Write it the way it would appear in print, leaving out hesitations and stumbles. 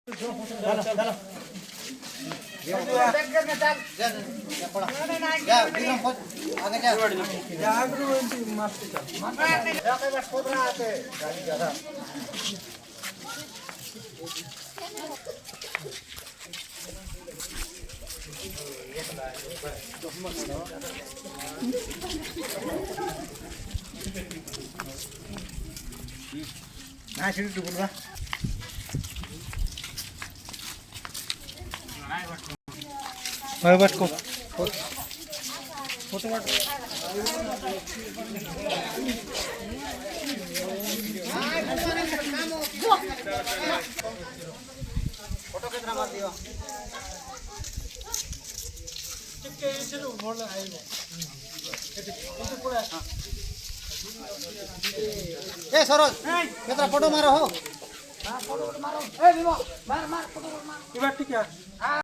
चलो चलो आगे जा ना शिडी टुकुल बा होय बटको फोटो वाट फोटो कितना मार दियो चिपके इसे मोड़ आएगा ए सरोज कितना फोटो मारो हो हां फोटो मारो ए विमो मार मार फोटो मार ये बात ठीक है